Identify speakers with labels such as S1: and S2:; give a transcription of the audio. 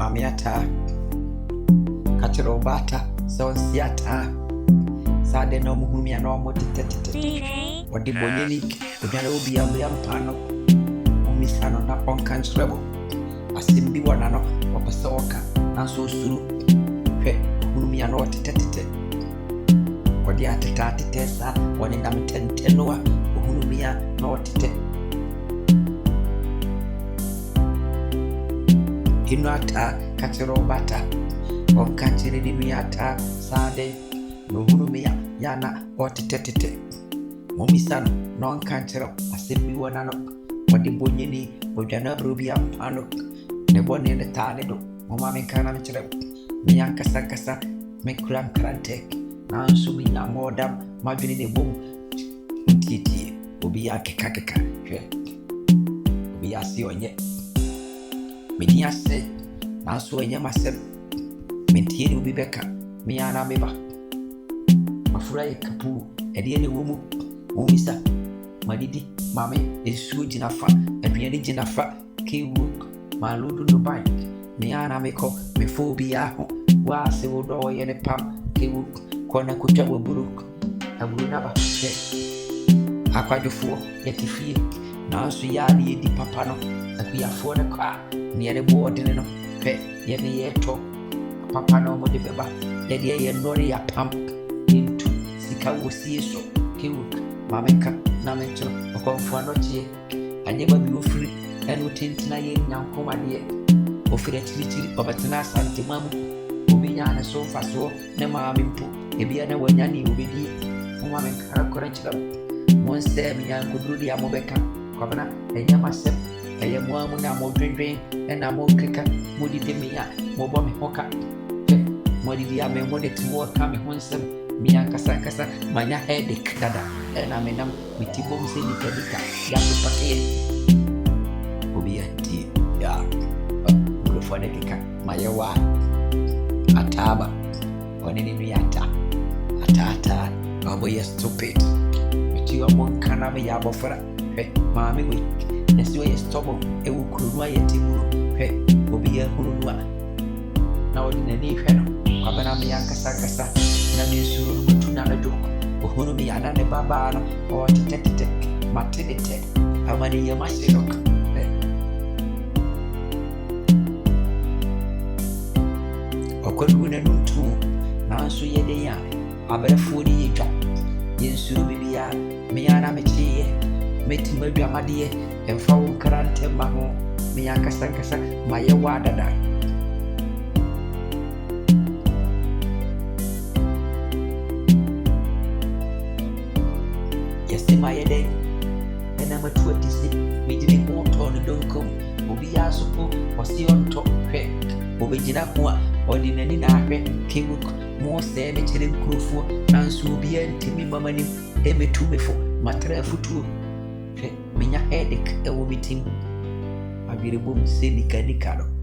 S1: Mamiata Katero Bata Sonsiata Sade no Muhumia no Motitete or the Bonelli, the Galobia Pano, Misano Napon Cantrebo, a Simbi Wanano, or Pasoka, and so Sulu, Humia no Tete, or the Atati Tessa, or the Namten Tenua, Humia no Tete. Inata Katero Bata, or Katiri Miata, Sade, no Humia, Yana, or Tete. Momisano, non cancero, a simbi wanano, or the Bunyini, or Janabrubi Pano, the one in the Taledo, Momami Canamitra, Mianca Sakasa, Mekulan Krantek, Nansumi Namodam, Magini the Boom, Titi, Ubiaki Kakaka, Ubiasi on ye. Minia said, Nansu and Yamasem, Mentini Ubibeka, Miana Meba, Mafray Kapu, Ediani Wumu. Mumisa, Madidi, Mammy, is sweet enough, and Pianage enough, K-Wook, Maludu no bike, Miana Meko, Mephobia, was a wood oil and a pump, K-Wook, Kona Kuchawa Buruk, I will never say. Aquadio yet if you now so yadi di papano, that we afford a car near the board in a pet, yet the air talk, Papano Modibeba, yet the air nori a pump into Sikawo see so, K-Wook. Mameka Nametro, or Confuanochi, I never be free, and would tint na now come idea. Offer a chili of a tenas antimamu, Ubiana so fast, so Nema Mimpu, Ebiana Wanyani Ubidi, Woman Karakoracham, one stem young Gudrudia Mobeka, Kwabena, and Yamasem, and Yamamuna Modrin, and a more kicker, Moody Demia, Mobom Hoka, Modidia Memodet more coming once. Mianca Sankasa, Mania headache, Dada, and I mean, with Tibom Sinica, Yapaki. Ubia tea, ya, good for the kicker, Mayawa, Ataba, or any Miata, Atata, oh boy, stupid. But you are one canama yabofra, Mammy week, and so you stop, it will cruise Timu, Ubia Hurua. Now in the new panel, Kwabena Mianca Sankasa. Namisu tunana joke, Uhunumi anane babana, or tete, maternity, Amani Yamasirok. Or could win a new tune, Nansu Yedea, Aberfudi Yaka, Yensu Bibia, Miana Mechi, Metimabia Madie, and Fau Karante Maho, Mianca Sankasa, Maya Wadada. My day, and I'm a 26. We didn't want on the don't come. Obi Asupo was the on top crack. Obijinakwa or in any nare, Kibuk, more savage than Krufu, and Subi and Timmy Mamani, Eme two before, Matra Futu. Minya headache, a wobbly team. I be the boom, Sinica Nicaro.